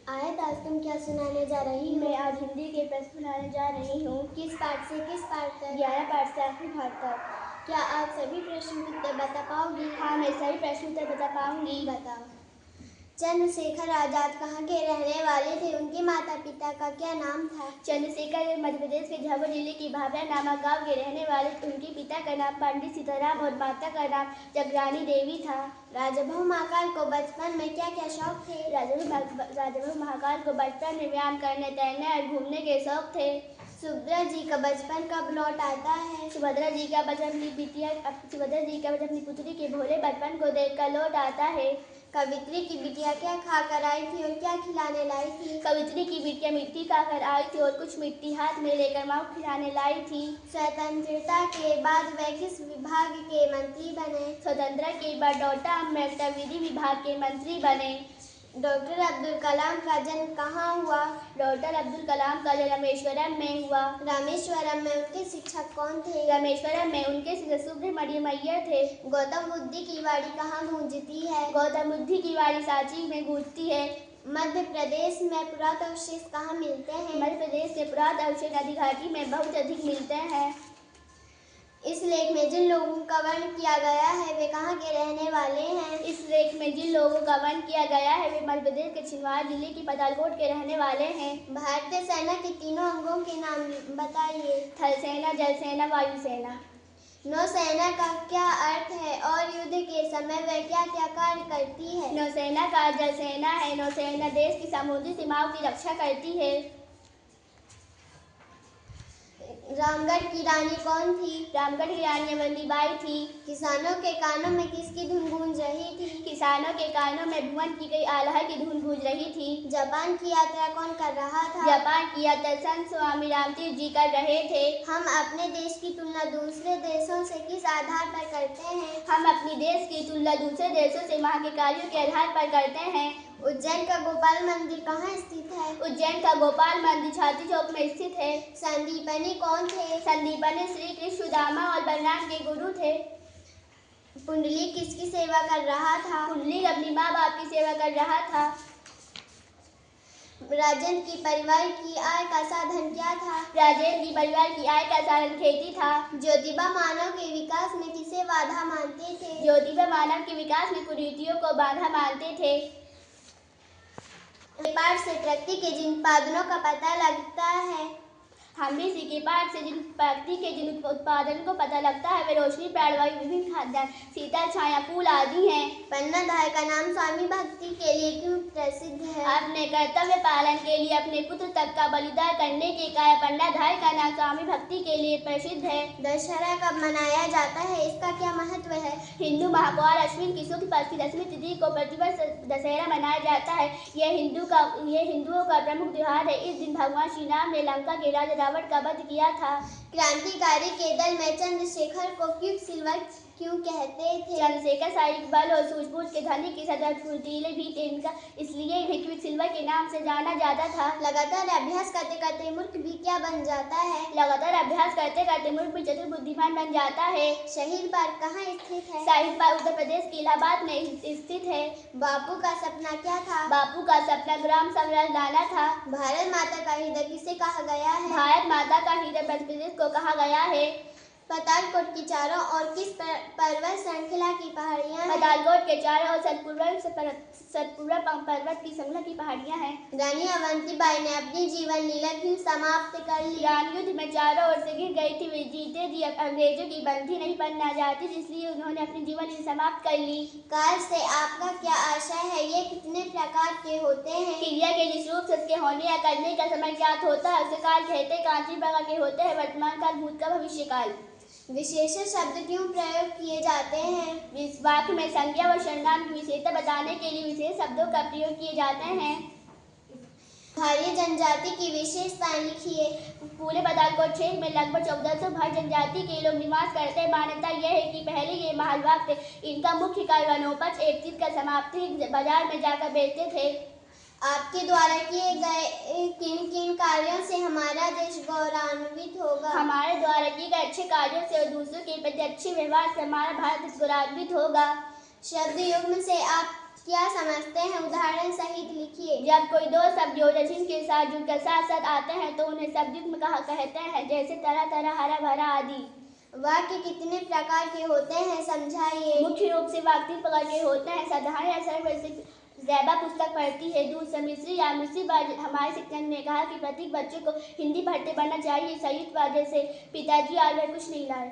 आयत आज तुम क्या सुनाने जा रही हो? मैं आज हिंदी के प्रश्न सुनाने जा रही हूँ। किस पाठ से किस पाठ तक? 11 पाठ से 8वीं पाठ तक। क्या आप सभी प्रश्न उत्तर बता पाओगी? हाँ, मैं सभी प्रश्न उत्तर बता पाऊंगी। बताओ। चंद्रशेखर आजाद कहाँ के रहने वाले थे? उनके माता पिता का क्या नाम था? चंद्रशेखर मध्य प्रदेश के झाबुआ जिले की भाभरा नामक गांव के रहने वाले। उनके पिता का नाम पंडित सीताराम और माता का नाम जगरानी देवी था। राजाभाऊ महाकाल को बचपन में क्या क्या शौक थे? राजाभाऊ महाकाल को बचपन में व्यायाम करने, तैरने और घूमने के शौक थे। सुभद्रा जी का बचपन कब लौट आता है? सुभद्रा जी का बचपन अपनी पुत्री के भोले बचपन को देखकर लौट आता है। कवित्री की बिटिया क्या खाकर आई थी और क्या खिलाने लाई थी? कवित्री की बिटिया मिट्टी खाकर आई थी और कुछ मिट्टी हाथ में लेकर माँ को खिलाने लाई थी। स्वतंत्रता के बाद वह किस विभाग के मंत्री बने? स्वतंत्रता के बाद डॉक्टर अम्बेडकर विधि विभाग के मंत्री बने। डॉक्टर अब्दुल कलाम का जन्म कहाँ हुआ? डॉक्टर अब्दुल कलाम का जन्म रामेश्वरम में हुआ। रामेश्वरम में उनके शिक्षक कौन थे? रामेश्वरम में उनके शिक्षक सुब्रमण्यम अय्यर थे। गौतम बुद्ध की वाणी कहाँ गूंजती है? गौतम बुद्ध की वाणी सांची में गूंजती है। मध्य प्रदेश में पुरातावशेष कहाँ मिलते हैं? मध्य प्रदेश के पुरातावशेष नदी घाटी में बहुत अधिक मिलते हैं। इस लेख में जिन लोगों का वर्णन किया गया है वे कहाँ के रहने वाले हैं? इस लेख में जिन लोगों का वर्णन किया गया है वे मध्य प्रदेश के छिंदवाड़ा जिले की पतालकोट के रहने वाले हैं। भारतीय सेना के तीनों अंगों के नाम बताइए। थल सेना, जल सेना, वायु सेना। नौसेना का क्या अर्थ है और युद्ध के समय वह क्या क्या कार्य करती है? नौसेना का जल सेना है। नौसेना देश की समुद्री सीमाओं की रक्षा करती है। रामगढ़ की रानी कौन थी? रामगढ़ की रानी अवंतीबाई थी। किसानों के कानों में किसकी धुन गूंज रही थी? किसानों के कानों में भुवन की गई आल्हा की धुन गूंज रही थी। जापान की यात्रा कौन कर रहा था? जापान की यात्रा संत स्वामी रामतीर्थ जी कर रहे थे। हम अपने देश की तुलना दूसरे देशों से किस आधार पर करते हैं? हम अपने देश की तुलना दूसरे देशों से वहाँ के कार्यों के आधार पर करते हैं। उज्जैन का गोपाल मंदिर कहाँ स्थित है? उज्जैन का गोपाल मंदिर छाती चौक में स्थित है। संदीपनी कौन थे? संदीपनी श्री कृष्ण, सुदामा और बलराम के गुरु थे। पुंडलीक किसकी सेवा कर रहा था? पुंडलीक अपनी माँ बाप की सेवा कर रहा था। राजेंद्र की परिवार की आय का साधन क्या था? राजेंद्र की परिवार की आय का साधन खेती था। ज्योतिबा मानव के विकास में किसे बाधा मानते थे? ज्योतिबा मानव के विकास में कुरीतियों को बाधा मानते थे। पाठ से प्रकृति के जिन उत्पादनों का पता लगता है, हम भी इसी के पाठ से प्रकृति के जिन उत्पादन को पता लगता है वे रोशनी, प्राणवायु, विभिन्न खाद्यान्न, शीतल छाया, फूल आदि हैं। पन्ना धाय का नाम स्वामी भक्ति के लिए क्यों प्रसिद्ध है? अपने कर्तव्य पालन के लिए अपने पुत्र तक का बलिदान करने के कारण पन्ना धाय का नाम स्वामी भक्ति के लिए प्रसिद्ध है। दशहरा कब मनाया जाता है? इसका क्या महत्व है? हिंदू महापौर अश्विन की शुक्ल पक्ष की 10वीं तिथि को प्रतिवर्ष दशहरा मनाया जाता है। यह हिंदुओं का प्रमुख त्योहार है। इस दिन भगवान श्री राम ने लंका के राजा रावण का वध किया था। क्रांतिकारी के दल में चंद्रशेखर को क्विकसिल्वर क्यों कहते थे? चंद्रशेखर शारीरिक बल और सूझबूझ के धनी के साथ फुर्तीले भी थे। इसलिए इन्हें क्विकसिल्वर के नाम से जाना जाता था। लगातार अभ्यास करते करते मूर्ख भी क्या बन जाता है? लगातार अभ्यास करते करते मूर्ख भी चतुर बुद्धिमान बन जाता है। शहीद पार्क कहाँ स्थित है? शहीद पार्क उत्तर प्रदेश के इलाहाबाद में स्थित है। बापू का सपना क्या था? बापू का सपना ग्राम स्वराज लाना था। भारत माता का हृदय किसे कहा गया है? भारत माता का हृदय मध्य प्रदेश को कहा गया है। पतालकोट की चारों ओर किस पर्वत श्रृंखला की पहाड़ियां हैं? पतालकोट के चारों ओर सतपुड़ा पर्वत की श्रृंखला की पहाड़ियां हैं। रानी अवंतीबाई ने अपनी जीवन लीला क्यों समाप्त कर ली? रानी युद्ध में चारों ओर से गिर गई थी। वे जीते जी अंग्रेजों की बंदी नहीं बनना चाहती, इसलिए उन्होंने अपनी जीवन लीला समाप्त कर ली। काल से आपका क्या आशय है? ये कितने प्रकार के होते हैं? क्रिया के जिस रूप से उसके होने या करने का समय ज्ञात होता है उसे काल कहते हैं। काल 3 प्रकार के होते हैं: वर्तमान काल, भूतकाल, भविष्य काल। विशेषण शब्द क्यों प्रयोग किए जाते हैं? इस वाक्य में संज्ञा व सर्वनाम की विशेषता बताने के लिए विशेष शब्दों का प्रयोग किए जाते हैं। भारी जनजाति की विशेषताएं लिखिए। पूरे पतालकोट क्षेत्र में लगभग 1400 भारी जनजाति के लोग निवास करते हैं। मान्यता यह है कि पहले ये महालवाग थे। इनका मुख्य कार्य वनोपज एकत्रित कर समाप्ति बाजार में जाकर बेचते थे। आपके द्वारा किए गए किन किन कार्यों से हमारा देश गौरवान्वित होगा? हमारे द्वारा किए गए अच्छे कार्यों से और दूसरों के प्रति अच्छे व्यवहार से हमारा भारत देश गौरवान्वित होगा। शब्द युग्म से आप क्या समझते हैं, उदाहरण सहित लिखिए। जब कोई दो शब्द योजन के साथ जुड़कर साथ साथ आते हैं तो उन्हें शब्दयुग्म कहते हैं, जैसे तरह तरह, हरा भरा आदि। वाक्य कितने प्रकार के होते हैं, समझाइए। मुख्य रूप से वाक्य 3 प्रकार के होते हैं। साधारण या सरल। ज़ैबा पुस्तक पढ़ती है, दूध से मिश्री या मिश्री बात। हमारे शिक्षक ने कहा कि प्रत्येक बच्चे को हिंदी पढ़ते पढ़ना चाहिए। संयुक्त वजह से पिताजी और वह कुछ नहीं लाए।